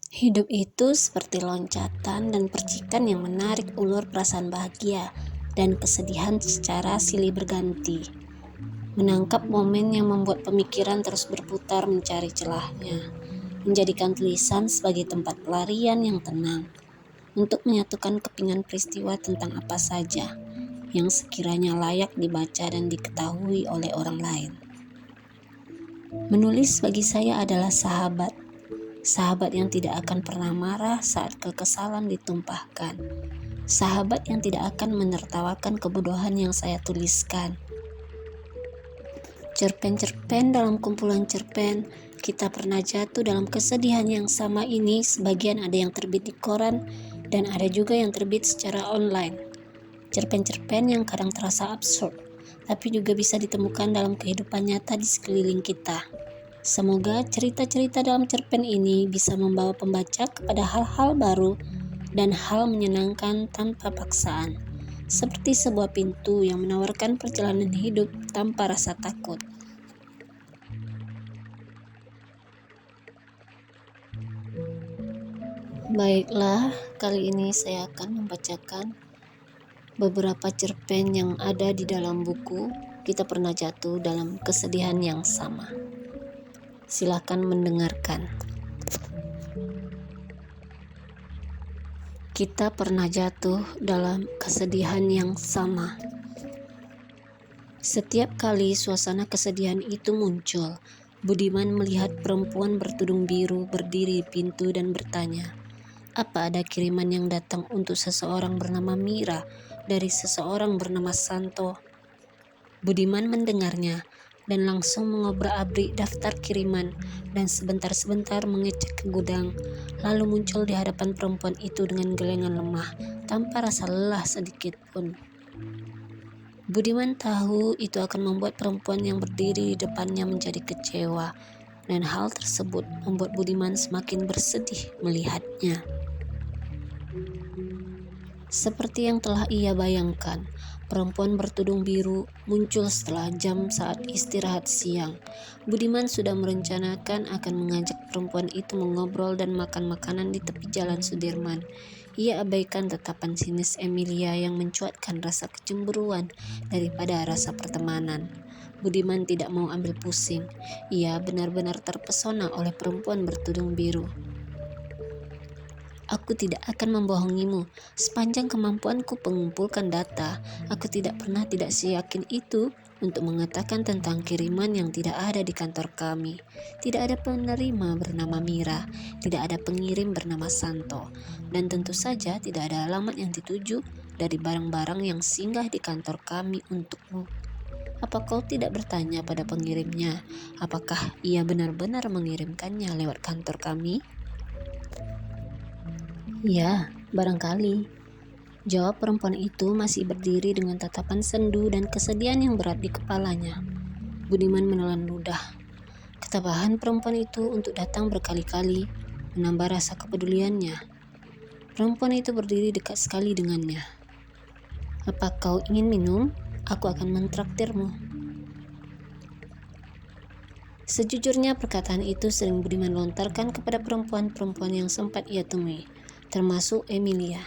Hidup itu seperti loncatan dan percikan yang menarik ulur perasaan bahagia dan kesedihan secara silih berganti. Menangkap momen yang membuat pemikiran terus berputar mencari celahnya. Menjadikan tulisan sebagai tempat pelarian yang tenang. Untuk menyatukan kepingan peristiwa tentang apa saja yang sekiranya layak dibaca dan diketahui oleh orang lain. Menulis bagi saya adalah sahabat. Sahabat yang tidak akan pernah marah saat kekesalan ditumpahkan. Sahabat yang tidak akan menertawakan kebodohan yang saya tuliskan. Cerpen-cerpen dalam kumpulan cerpen, kita pernah jatuh dalam kesedihan yang sama ini. Sebagian ada yang terbit di koran dan ada juga yang terbit secara online. Cerpen-cerpen yang kadang terasa absurd, tapi juga bisa ditemukan dalam kehidupan nyata di sekeliling kita. Semoga cerita-cerita dalam cerpen ini bisa membawa pembaca kepada hal-hal baru dan hal menyenangkan tanpa paksaan, seperti sebuah pintu yang menawarkan perjalanan hidup tanpa rasa takut. Baiklah, kali ini saya akan membacakan beberapa cerpen yang ada di dalam buku Kita Pernah Jatuh Dalam Kesedihan yang Sama. Silakan mendengarkan. Kita pernah jatuh dalam kesedihan yang sama. Setiap kali suasana kesedihan itu muncul, Budiman melihat perempuan bertudung biru berdiri di pintu dan bertanya, apa ada kiriman yang datang untuk seseorang bernama Mira dari seseorang bernama Santo? Budiman mendengarnya dan langsung mengobrak-abrik daftar kiriman dan sebentar-sebentar mengecek ke gudang, lalu muncul di hadapan perempuan itu dengan gelengan lemah, tanpa rasa lelah sedikit pun. Budiman tahu itu akan membuat perempuan yang berdiri di depannya menjadi kecewa, dan hal tersebut membuat Budiman semakin bersedih melihatnya. Seperti yang telah ia bayangkan, perempuan bertudung biru muncul setelah jam saat istirahat siang. Budiman sudah merencanakan akan mengajak perempuan itu mengobrol dan makan makanan di tepi jalan Sudirman. Ia abaikan tatapan sinis Emilia yang mencuatkan rasa kecemburuan daripada rasa pertemanan. Budiman tidak mau ambil pusing. Ia benar-benar terpesona oleh perempuan bertudung biru. Aku tidak akan membohongimu. Sepanjang kemampuanku mengumpulkan data, aku tidak pernah tidak seyakin itu untuk mengatakan tentang kiriman yang tidak ada di kantor kami. Tidak ada penerima bernama Mira, tidak ada pengirim bernama Santo, dan tentu saja tidak ada alamat yang dituju dari barang-barang yang singgah di kantor kami untukmu. Apa kau tidak bertanya pada pengirimnya, apakah ia benar-benar mengirimkannya lewat kantor kami? Ya, barangkali. Jawab perempuan itu masih berdiri dengan tatapan sendu dan kesedihan yang berat di kepalanya. Budiman menelan ludah. Ketabahan perempuan itu untuk datang berkali-kali menambah rasa kepeduliannya. Perempuan itu berdiri dekat sekali dengannya. Apa kau ingin minum? Aku akan mentraktirmu. Sejujurnya perkataan itu sering Budiman lontarkan kepada perempuan-perempuan yang sempat ia temui, termasuk Emilia.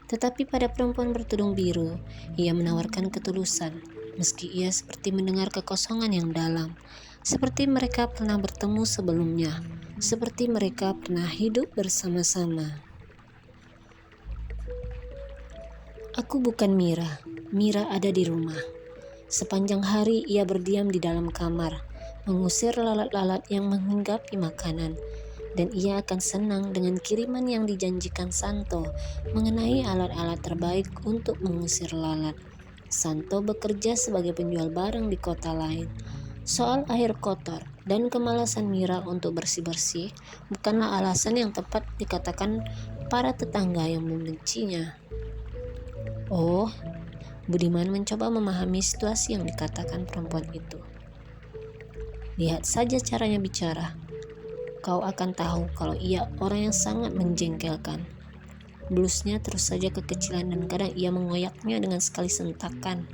Tetapi pada perempuan bertudung biru, ia menawarkan ketulusan, meski ia seperti mendengar kekosongan yang dalam, seperti mereka pernah bertemu sebelumnya, seperti mereka pernah hidup bersama-sama. Aku bukan Mira. Mira ada di rumah. Sepanjang hari ia berdiam di dalam kamar, mengusir lalat-lalat yang menghinggapi makanan, dan ia akan senang dengan kiriman yang dijanjikan Santo mengenai alat-alat terbaik untuk mengusir lalat. Santo bekerja sebagai penjual barang di kota lain. Soal air kotor dan kemalasan Mira untuk bersih-bersih bukanlah alasan yang tepat dikatakan para tetangga yang membencinya. Oh, Budiman mencoba memahami situasi yang dikatakan perempuan itu. Lihat saja caranya bicara. Kau akan tahu kalau ia orang yang sangat menjengkelkan. Blusnya terus saja kekecilan dan kadang ia mengoyaknya dengan sekali sentakan.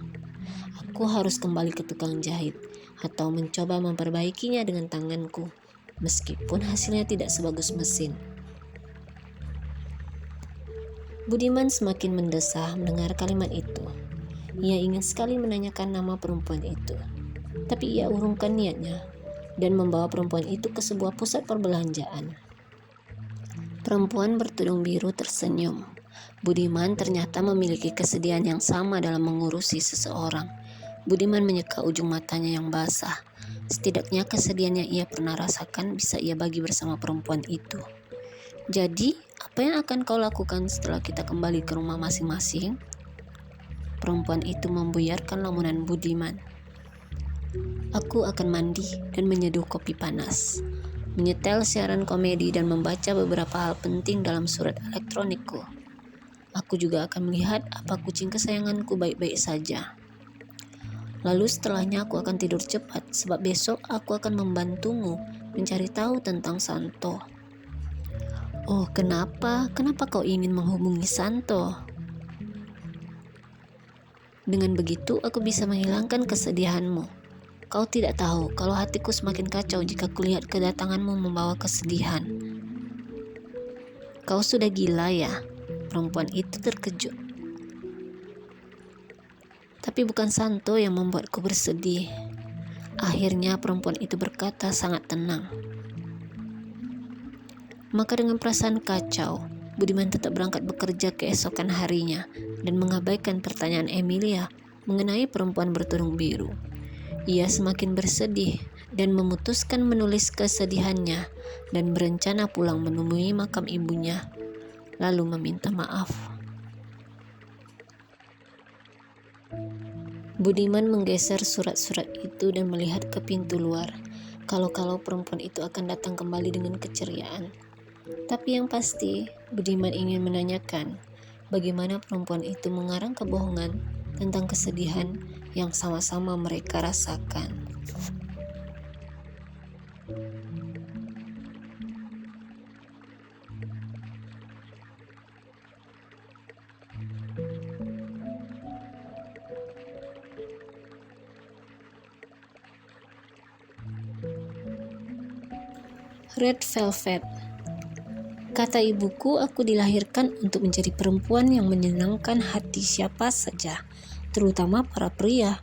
Aku harus kembali ke tukang jahit atau mencoba memperbaikinya dengan tanganku, meskipun hasilnya tidak sebagus mesin. Budiman semakin mendesah mendengar kalimat itu. Ia ingin sekali menanyakan nama perempuan itu, tapi ia urungkan niatnya dan membawa perempuan itu ke sebuah pusat perbelanjaan. Perempuan bertudung biru tersenyum. Budiman ternyata memiliki kesedihan yang sama dalam mengurusi seseorang. Budiman menyeka ujung matanya yang basah. Setidaknya kesedihan yang ia pernah rasakan bisa ia bagi bersama perempuan itu. Jadi, apa yang akan kau lakukan setelah kita kembali ke rumah masing-masing? Perempuan itu membuyarkan lamunan Budiman. Aku akan mandi dan menyeduh kopi panas, menyetel siaran komedi dan membaca beberapa hal penting dalam surat elektronikku. Aku juga akan melihat apa kucing kesayanganku baik-baik saja. Lalu setelahnya aku akan tidur cepat sebab besok aku akan membantumu mencari tahu tentang Santo. Oh, kenapa? Kenapa kau ingin menghubungi Santo? Dengan begitu aku bisa menghilangkan kesedihanmu. Kau tidak tahu kalau hatiku semakin kacau jika kulihat kedatanganmu membawa kesedihan. Kau sudah gila ya? Perempuan itu terkejut. Tapi bukan Santo yang membuatku bersedih. Akhirnya perempuan itu berkata sangat tenang. Maka dengan perasaan kacau, Budiman tetap berangkat bekerja keesokan harinya dan mengabaikan pertanyaan Emilia mengenai perempuan bertudung biru. Ia semakin bersedih dan memutuskan menulis kesedihannya dan berencana pulang menemui makam ibunya, lalu meminta maaf. Budiman menggeser surat-surat itu dan melihat ke pintu luar, kalau-kalau perempuan itu akan datang kembali dengan keceriaan. Tapi yang pasti, Budiman ingin menanyakan bagaimana perempuan itu mengarang kebohongan tentang kesedihan yang sama-sama mereka rasakan. Red Velvet. Kata ibuku, aku dilahirkan untuk menjadi perempuan yang menyenangkan hati siapa saja, terutama para pria.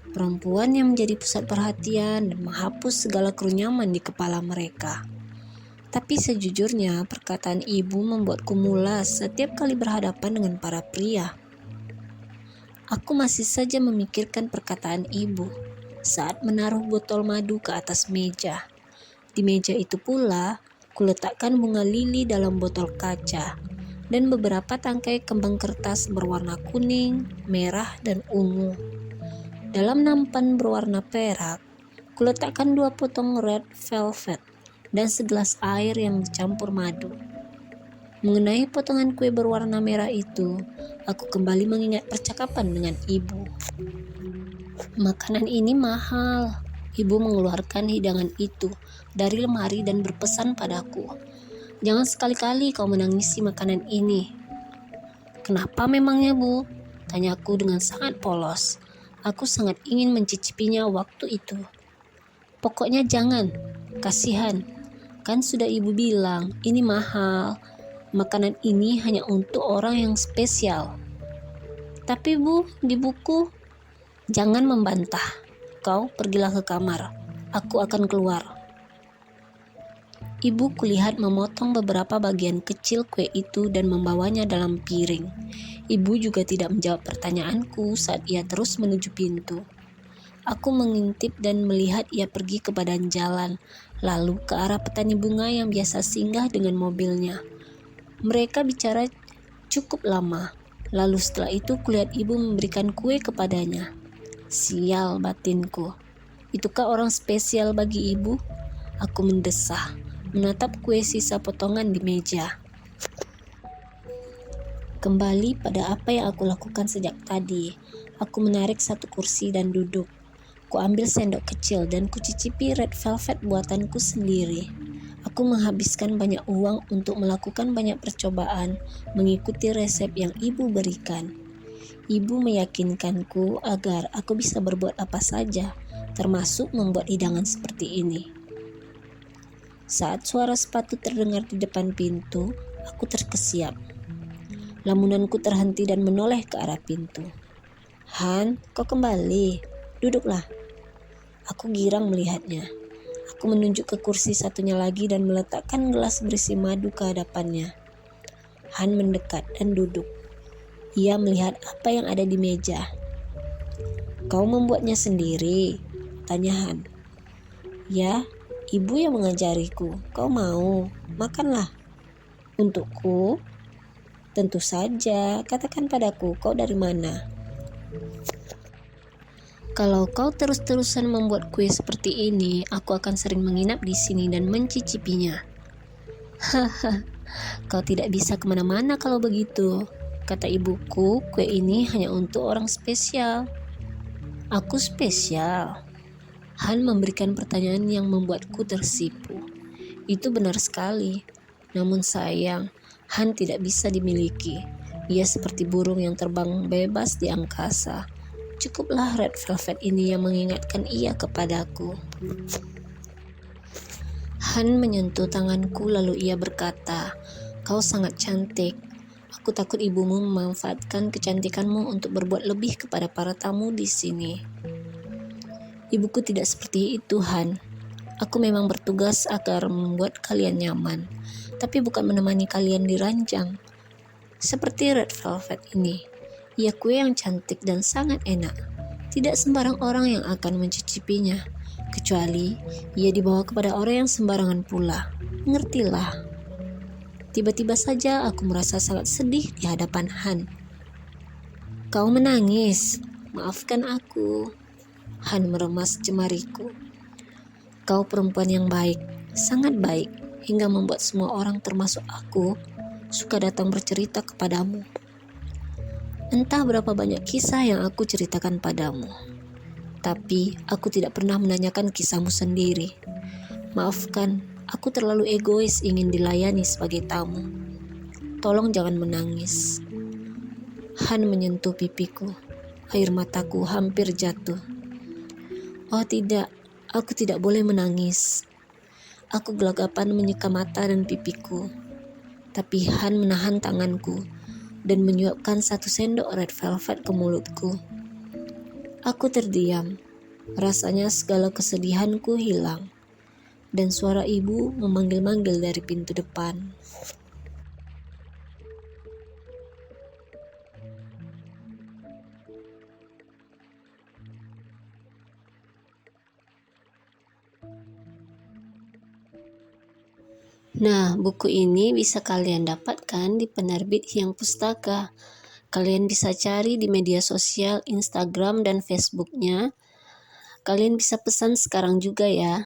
Perempuan yang menjadi pusat perhatian dan menghapus segala kerunyaman di kepala mereka. Tapi sejujurnya, perkataan ibu membuatku mulas setiap kali berhadapan dengan para pria. Aku masih saja memikirkan perkataan ibu saat menaruh botol madu ke atas meja. Di meja itu pula, kuletakkan bunga lili dalam botol kaca dan beberapa tangkai kembang kertas berwarna kuning, merah, dan ungu. Dalam nampan berwarna perak, kuletakkan 2 potong red velvet dan segelas air yang dicampur madu. Mengenai potongan kue berwarna merah itu, aku kembali mengingat percakapan dengan ibu. Makanan ini mahal. Ibu mengeluarkan hidangan itu dari lemari dan berpesan padaku, "Jangan sekali-kali kau menangisi makanan ini." "Kenapa memangnya, Bu?" tanyaku dengan sangat polos. Aku sangat ingin mencicipinya waktu itu. "Pokoknya jangan, kasihan. Kan sudah ibu bilang, ini mahal. Makanan ini hanya untuk orang yang spesial." "Tapi Bu, di buku..." "Jangan membantah. Kau pergilah ke kamar. Aku akan keluar." Ibu kulihat memotong beberapa bagian kecil kue itu dan membawanya dalam piring. Ibu juga tidak menjawab pertanyaanku saat ia terus menuju pintu. Aku mengintip dan melihat ia pergi ke badan jalan, lalu ke arah petani bunga yang biasa singgah dengan mobilnya. Mereka bicara cukup lama, lalu setelah itu kulihat ibu memberikan kue kepadanya. Sial batinku, itukah orang spesial bagi ibu? Aku mendesah, menatap kue sisa potongan di meja. Kembali pada apa yang aku lakukan sejak tadi, aku menarik satu kursi dan duduk. Kuambil sendok kecil dan kucicipi red velvet buatanku sendiri. Aku menghabiskan banyak uang untuk melakukan banyak percobaan mengikuti resep yang ibu berikan. Ibu meyakinkanku agar aku bisa berbuat apa saja, termasuk membuat hidangan seperti ini. Saat suara sepatu terdengar di depan pintu, aku terkesiap. Lamunanku terhenti dan menoleh ke arah pintu. Han, kau kembali. Duduklah. Aku girang melihatnya. Aku menunjuk ke kursi satunya lagi dan meletakkan gelas berisi madu ke hadapannya. Han mendekat dan duduk. Ia melihat apa yang ada di meja. Kau membuatnya sendiri? Tanya Han. Ya, ibu yang mengajariku. Kau mau? Makanlah. Untukku? Tentu saja. Katakan padaku, kau dari mana? Kalau kau terus-terusan membuat kue seperti ini, aku akan sering menginap di sini dan mencicipinya. Haha, kau tidak bisa kemana-mana kalau begitu. Kata ibuku, kue ini hanya untuk orang spesial. Aku spesial? Han memberikan pertanyaan yang membuatku tersipu. Itu benar sekali. Namun sayang, Han tidak bisa dimiliki. Ia seperti burung yang terbang bebas di angkasa. Cukuplah red velvet ini yang mengingatkan ia kepadaku. Han menyentuh tanganku lalu ia berkata, kau sangat cantik. Aku takut ibumu memanfaatkan kecantikanmu untuk berbuat lebih kepada para tamu di sini. Ibuku tidak seperti itu, Han. Aku memang bertugas agar membuat kalian nyaman, tapi bukan menemani kalian diranjang. Seperti red velvet ini, ia kue yang cantik dan sangat enak. Tidak sembarang orang yang akan mencicipinya, kecuali ia dibawa kepada orang yang sembarangan pula. Mengertilah. Tiba-tiba saja aku merasa sangat sedih di hadapan Han. Kau menangis, maafkan aku. Han meremas jemariku. Kau perempuan yang baik, sangat baik, hingga membuat semua orang termasuk aku suka datang bercerita kepadamu. Entah berapa banyak kisah yang aku ceritakan padamu, tapi aku tidak pernah menanyakan kisahmu sendiri. Maafkan, aku terlalu egois ingin dilayani sebagai tamu. Tolong jangan menangis. Han menyentuh pipiku. Air mataku hampir jatuh. Oh tidak, aku tidak boleh menangis. Aku gelagapan menyeka mata dan pipiku. Tapi Han menahan tanganku dan menyuapkan 1 sendok red velvet ke mulutku. Aku terdiam. Rasanya segala kesedihanku hilang. Dan suara ibu memanggil-manggil dari pintu depan. Nah, buku ini bisa kalian dapatkan di penerbit Hyang Pustaka. Kalian bisa cari di media sosial Instagram dan Facebooknya. Kalian bisa pesan sekarang juga ya.